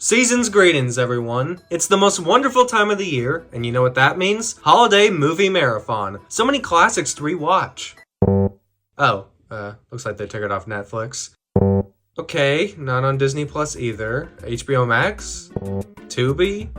Season's greetings, everyone. It's the most wonderful time of the year, and you know what that means? Holiday movie marathon. So many classics to rewatch. Oh, looks like they took it off Netflix. Okay, not on Disney Plus either. HBO Max? Tubi?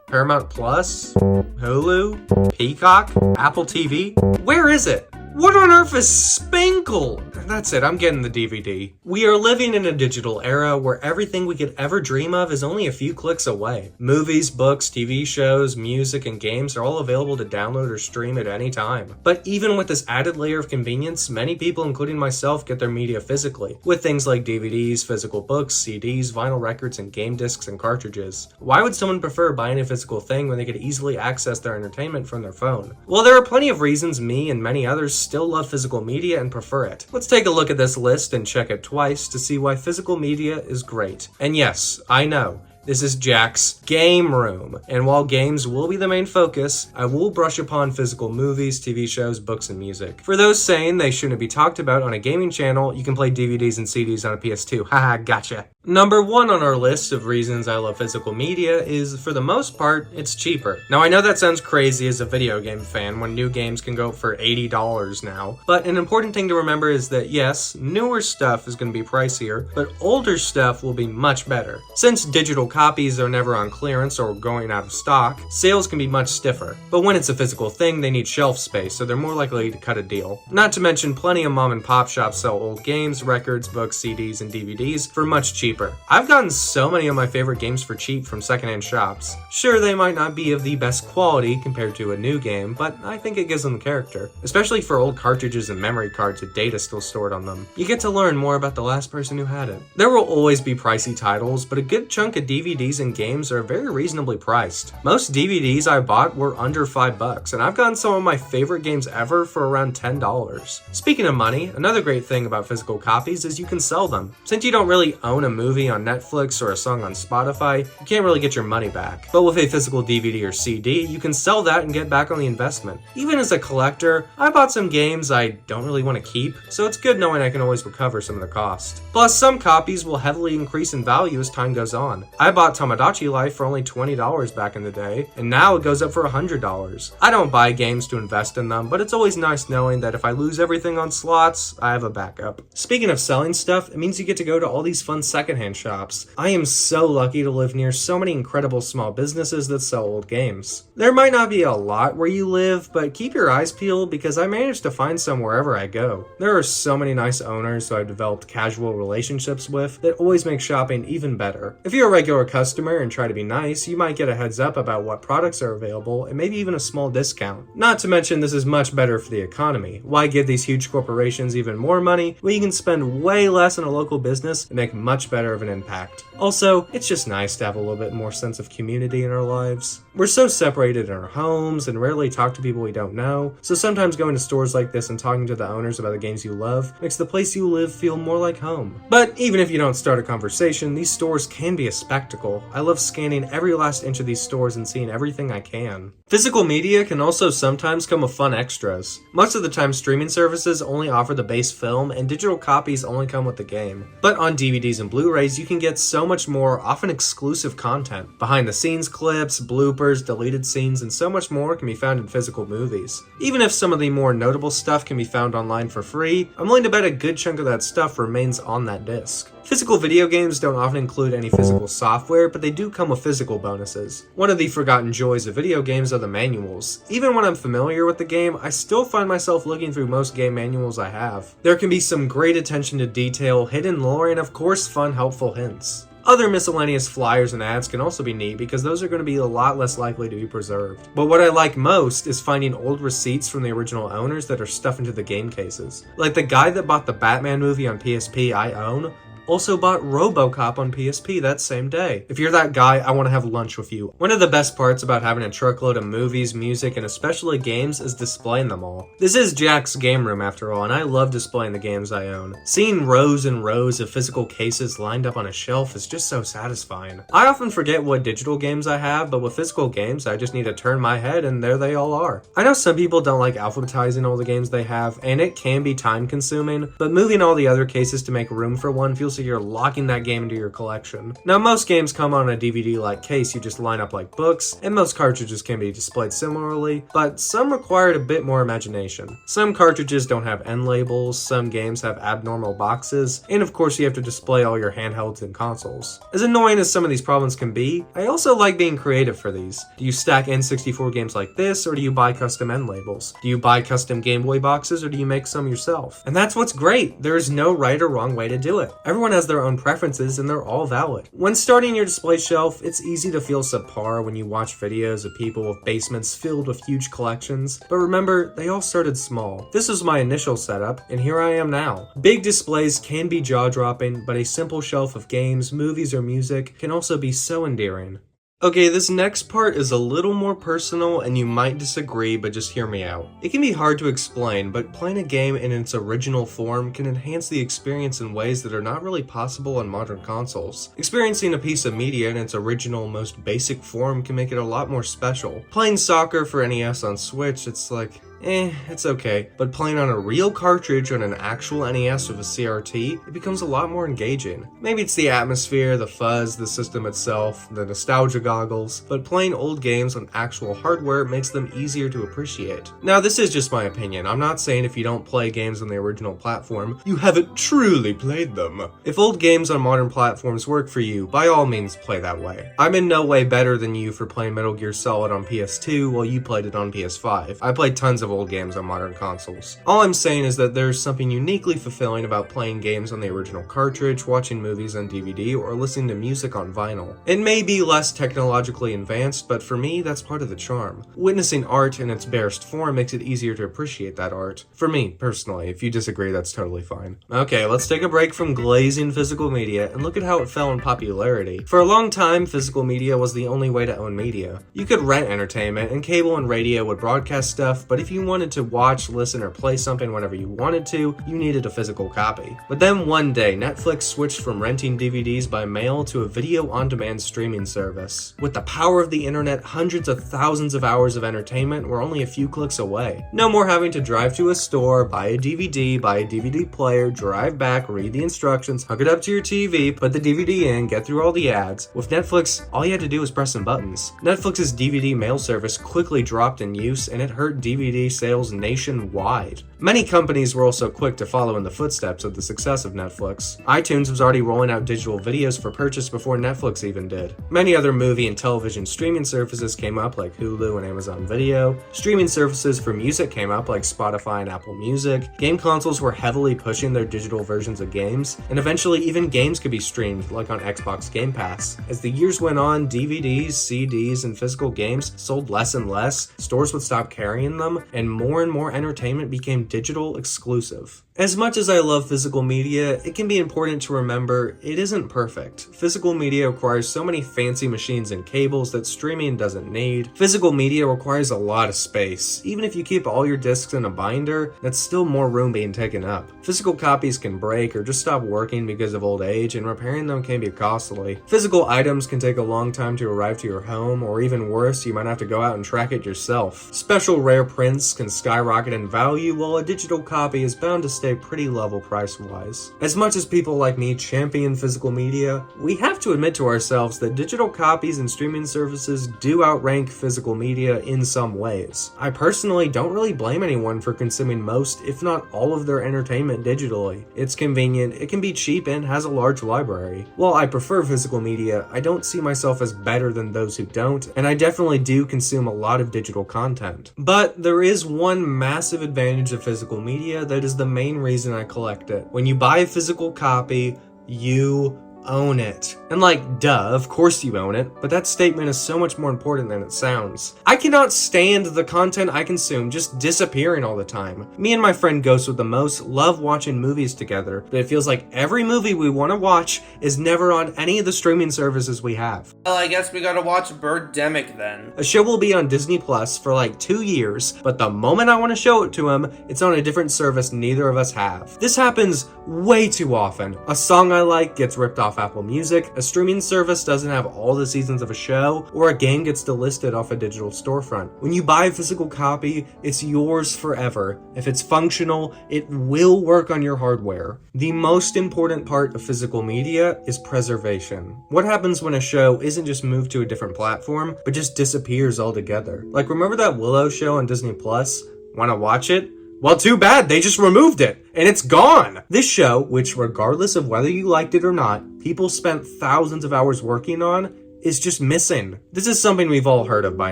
Paramount Plus? Hulu? Peacock? Apple TV? Where is it? What on earth is Spinkul? That's it, I'm getting the DVD. We are living in a digital era where everything we could ever dream of is only a few clicks away. Movies, books, TV shows, music, and games are all available to download or stream at any time. But even with this added layer of convenience, many people, including myself, get their media physically, with things like DVDs, physical books, CDs, vinyl records, and game discs and cartridges. Why would someone prefer buying a physical thing when they could easily access their entertainment from their phone? Well, there are plenty of reasons me and many others still love physical media and prefer it. Let's take a look at this list and check it twice to see why physical media is great. And yes, I know, this is Jack's Game Room, and while games will be the main focus, I will brush upon physical movies, TV shows, books, and music. For those saying they shouldn't be talked about on a gaming channel, you can play DVDs and CDs on a PS2. Haha, gotcha. Number one on our list of reasons I love physical media is, for the most part, it's cheaper. Now I know that sounds crazy as a video game fan when new games can go for $80 now, but an important thing to remember is that yes, newer stuff is going to be pricier, but older stuff will be much better. Since digital copies are never on clearance or going out of stock, sales can be much stiffer. But when it's a physical thing, they need shelf space, so they're more likely to cut a deal. Not to mention, plenty of mom and pop shops sell old games, records, books, CDs, and DVDs for much cheaper. I've gotten so many of my favorite games for cheap from secondhand shops. Sure, they might not be of the best quality compared to a new game, but I think it gives them character. Especially for old cartridges and memory cards with data still stored on them. You get to learn more about the last person who had it. There will always be pricey titles, but a good chunk of DVDs and games are very reasonably priced. Most DVDs I bought were under $5, and I've gotten some of my favorite games ever for around $10. Speaking of money, another great thing about physical copies is you can sell them. Since you don't really own a movie on Netflix or a song on Spotify, you can't really get your money back. But with a physical DVD or CD, you can sell that and get back on the investment. Even as a collector, I bought some games I don't really want to keep, so it's good knowing I can always recover some of the cost. Plus, some copies will heavily increase in value as time goes on. I bought Tamagotchi Life for only $20 back in the day, and now it goes up for $100. I don't buy games to invest in them, but it's always nice knowing that if I lose everything on slots, I have a backup. Speaking of selling stuff, it means you get to go to all these fun secondhand shops. I am so lucky to live near so many incredible small businesses that sell old games. There might not be a lot where you live, but keep your eyes peeled because I managed to find some wherever I go. There are so many nice owners who I've developed casual relationships with that always make shopping even better. If you're a regular customer and try to be nice, you might get a heads up about what products are available and maybe even a small discount. Not to mention, this is much better for the economy. Why give these huge corporations even more money when you can spend way less in a local business and make much better of an impact? Also, it's just nice to have a little bit more sense of community in our lives. We're so separated in our homes and rarely talk to people we don't know, so sometimes going to stores like this and talking to the owners about the games you love makes the place you live feel more like home. But even if you don't start a conversation, these stores can be a spectacle. I love scanning every last inch of these stores and seeing everything I can. Physical media can also sometimes come with fun extras. Most of the time, streaming services only offer the base film and digital copies only come with the game. But on DVDs and Blu-rays, you can get so much more, often exclusive content. Behind the scenes clips, bloopers, deleted scenes, and so much more can be found in physical movies. Even if some of the more notable stuff can be found online for free, I'm willing to bet a good chunk of that stuff remains on that disc. Physical video games don't often include any physical software, but they do come with physical bonuses. One of the forgotten joys of video games are the manuals. Even when I'm familiar with the game, I still find myself looking through most game manuals I have. There can be some great attention to detail, hidden lore, and of course fun, helpful hints. Other miscellaneous flyers and ads can also be neat because those are going to be a lot less likely to be preserved. But what I like most is finding old receipts from the original owners that are stuffed into the game cases. Like the guy that bought the Batman movie on PSP I own, also bought RoboCop on PSP that same day. If you're that guy, I want to have lunch with you. One of the best parts about having a truckload of movies, music, and especially games is displaying them all. This is Jack's Game Room after all, and I love displaying the games I own. Seeing rows and rows of physical cases lined up on a shelf is just so satisfying. I often forget what digital games I have, but with physical games, I just need to turn my head and there they all are. I know some people don't like alphabetizing all the games they have, and it can be time consuming, but moving all the other cases to make room for one feels feels like you're locking that game into your collection. Now, most games come on a DVD-like case you just line up like books, and most cartridges can be displayed similarly, but some required a bit more imagination. Some cartridges don't have end labels, some games have abnormal boxes, and of course you have to display all your handhelds and consoles. As annoying as some of these problems can be, I also like being creative for these. Do you stack N64 games like this, or do you buy custom end labels? Do you buy custom Game Boy boxes, or do you make some yourself? And that's what's great. There is no right or wrong way to do it. Everyone has their own preferences, and they're all valid. When starting your display shelf, it's easy to feel subpar when you watch videos of people with basements filled with huge collections, but remember, they all started small. This was my initial setup, and here I am now. Big displays can be jaw-dropping, but a simple shelf of games, movies, or music can also be so endearing. Okay, this next part is a little more personal and you might disagree, but just hear me out. It can be hard to explain, but playing a game in its original form can enhance the experience in ways that are not really possible on modern consoles. Experiencing a piece of media in its original, most basic form can make it a lot more special. Playing soccer for NES on Switch, it's like, it's okay. But playing on a real cartridge on an actual NES with a CRT, it becomes a lot more engaging. Maybe it's the atmosphere, the fuzz, the system itself, the nostalgia goggles, but playing old games on actual hardware makes them easier to appreciate. Now, this is just my opinion. I'm not saying if you don't play games on the original platform, you haven't truly played them. If old games on modern platforms work for you, by all means play that way. I'm in no way better than you for playing Metal Gear Solid on PS2 while you played it on PS5. I played tons of old games on modern consoles. All I'm saying is that there's something uniquely fulfilling about playing games on the original cartridge, watching movies on DVD, or listening to music on vinyl. It may be less technologically advanced, but for me, that's part of the charm. Witnessing art in its barest form makes it easier to appreciate that art. For me, personally. If you disagree, that's totally fine. Okay, let's take a break from glazing physical media and look at how it fell in popularity. For a long time, physical media was the only way to own media. You could rent entertainment, and cable and radio would broadcast stuff, but if you wanted to watch, listen, or play something whenever you wanted to, you needed a physical copy. But then one day, Netflix switched from renting DVDs by mail to a video-on-demand streaming service. With the power of the internet, hundreds of thousands of hours of entertainment were only a few clicks away. No more having to drive to a store, buy a DVD player, drive back, read the instructions, hook it up to your TV, put the DVD in, get through all the ads. With Netflix, all you had to do was press some buttons. Netflix's DVD mail service quickly dropped in use, and it hurt DVD sales nationwide. Many companies were also quick to follow in the footsteps of the success of Netflix. iTunes was already rolling out digital videos for purchase before Netflix even did. Many other movie and television streaming services came up like Hulu and Amazon Video. Streaming services for music came up like Spotify and Apple Music. Game consoles were heavily pushing their digital versions of games, and eventually even games could be streamed like on Xbox Game Pass. As the years went on, DVDs, CDs, and physical games sold less and less, stores would stop carrying them, and more entertainment became digital exclusive. As much as I love physical media, it can be important to remember it isn't perfect. Physical media requires so many fancy machines and cables that streaming doesn't need. Physical media requires a lot of space. Even if you keep all your discs in a binder, that's still more room being taken up. Physical copies can break or just stop working because of old age, and repairing them can be costly. Physical items can take a long time to arrive to your home, or even worse, you might have to go out and track it yourself. Special rare prints can skyrocket in value, while a digital copy is bound to stay pretty level price-wise. As much as people like me champion physical media, we have to admit to ourselves that digital copies and streaming services do outrank physical media in some ways. I personally don't really blame anyone for consuming most, if not all of their entertainment digitally. It's convenient, it can be cheap, and has a large library. While I prefer physical media, I don't see myself as better than those who don't, and I definitely do consume a lot of digital content. But there is one massive advantage of physical media that is the main reason I collect it. When you buy a physical copy, you own it. And like, duh, of course you own it, but that statement is so much more important than it sounds. I cannot stand the content I consume just disappearing all the time. Me and my friend Ghost with the Most love watching movies together, but it feels like every movie we want to watch is never on any of the streaming services we have. Well, I guess we gotta watch Birdemic then. A show will be on Disney Plus for like 2 years, but the moment I want to show it to him, it's on a different service neither of us have. This happens way too often. A song I like gets ripped off off Apple Music, a streaming service doesn't have all the seasons of a show, or a game gets delisted off a digital storefront. When you buy a physical copy, it's yours forever. If it's functional, it will work on your hardware. The most important part of physical media is preservation. What happens when a show isn't just moved to a different platform, but just disappears altogether? Like, remember that Willow show on Disney Plus? Wanna watch it? Well, too bad, they just removed it, and it's gone! This show, which regardless of whether you liked it or not, people spent thousands of hours working on, is just missing. This is something we've all heard of by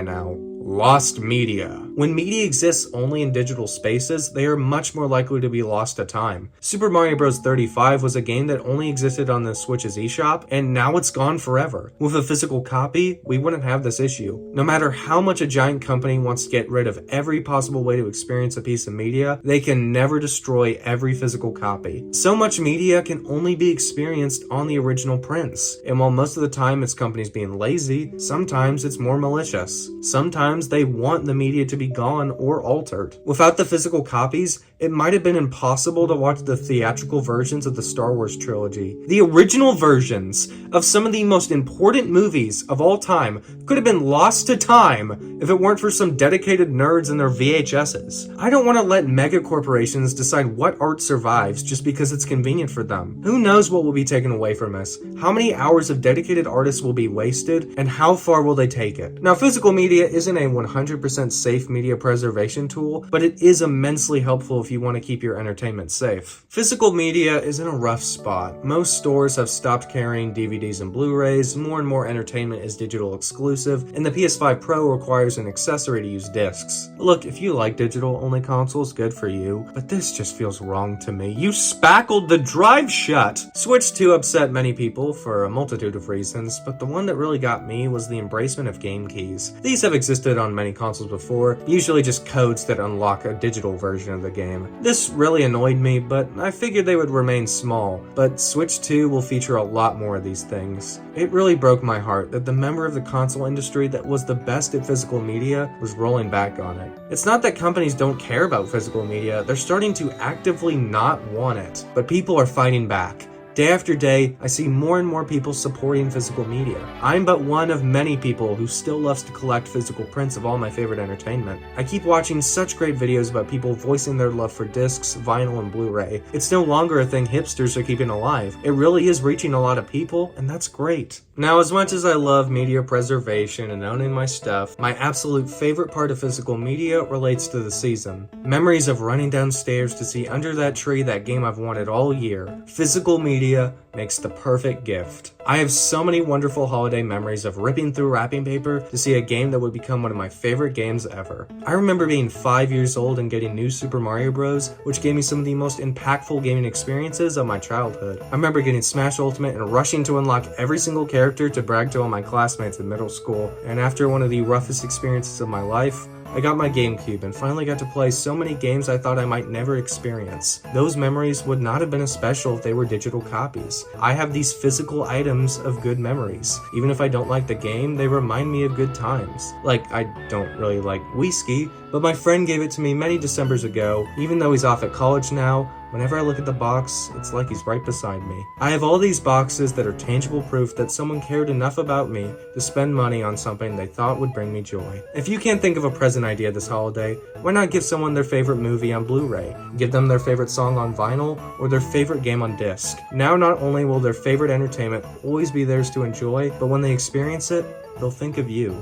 now. Lost media. When media exists only in digital spaces, they are much more likely to be lost to time. Super Mario Bros. 35 was a game that only existed on the Switch's eShop, and now it's gone forever. With a physical copy, we wouldn't have this issue. No matter how much a giant company wants to get rid of every possible way to experience a piece of media, they can never destroy every physical copy. So much media can only be experienced on the original prints. And while most of the time it's companies being lazy, sometimes it's more malicious. Sometimes they want the media to be gone or altered. Without the physical copies, it might have been impossible to watch the theatrical versions of the Star Wars trilogy. The original versions of some of the most important movies of all time could have been lost to time if it weren't for some dedicated nerds and their VHSs. I don't want to let mega corporations decide what art survives just because it's convenient for them. Who knows what will be taken away from us? How many hours of dedicated artists will be wasted, and how far will they take it? Now, physical media isn't a 100% safe media preservation tool, but it is immensely helpful if you want to keep your entertainment safe. Physical media is in a rough spot. Most stores have stopped carrying DVDs and Blu-rays, more and more entertainment is digital exclusive, and the PS5 Pro requires an accessory to use discs. Look, if you like digital-only consoles, good for you, but this just feels wrong to me. You spackled the drive shut! Switch 2 upset many people for a multitude of reasons, but the one that really got me was the embracement of game keys. These have existed on many consoles before, usually just codes that unlock a digital version of the game. This really annoyed me, but I figured they would remain small, but Switch 2 will feature a lot more of these things. It really broke my heart that the member of the console industry that was the best at physical media was rolling back on it. It's not that companies don't care about physical media, they're starting to actively not want it, but people are fighting back. Day after day, I see more and more people supporting physical media. I'm but one of many people who still loves to collect physical prints of all my favorite entertainment. I keep watching such great videos about people voicing their love for discs, vinyl, and Blu-ray. It's no longer a thing hipsters are keeping alive. It really is reaching a lot of people, and that's great. Now, as much as I love media preservation and owning my stuff, my absolute favorite part of physical media relates to the season. Memories of running downstairs to see Under That Tree, that game I've wanted all year. Physical media makes the perfect gift. I have so many wonderful holiday memories of ripping through wrapping paper to see a game that would become one of my favorite games ever. I remember being 5 years old and getting New Super Mario Bros., which gave me some of the most impactful gaming experiences of my childhood. I remember getting Smash Ultimate and rushing to unlock every single character to brag to all my classmates in middle school. And after one of the roughest experiences of my life, I got my GameCube and finally got to play so many games I thought I might never experience. Those memories would not have been as special if they were digital copies. I have these physical items of good memories. Even if I don't like the game, they remind me of good times. Like, I don't really like whiskey, but my friend gave it to me many Decembers ago. Even though he's off at college now, whenever I look at the box, it's like he's right beside me. I have all these boxes that are tangible proof that someone cared enough about me to spend money on something they thought would bring me joy. If you can't think of a present idea this holiday, why not give someone their favorite movie on Blu-ray? Give them their favorite song on vinyl, or their favorite game on disc. Now not only will their favorite entertainment always be theirs to enjoy, but when they experience it, they'll think of you.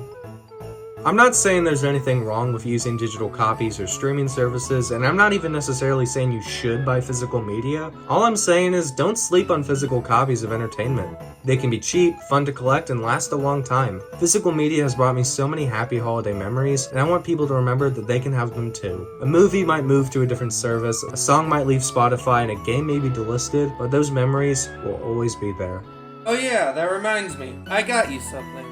I'm not saying there's anything wrong with using digital copies or streaming services, and I'm not even necessarily saying you should buy physical media. All I'm saying is don't sleep on physical copies of entertainment. They can be cheap, fun to collect, and last a long time. Physical media has brought me so many happy holiday memories, and I want people to remember that they can have them too. A movie might move to a different service, a song might leave Spotify, and a game may be delisted, but those memories will always be there. Oh yeah, that reminds me. I got you something.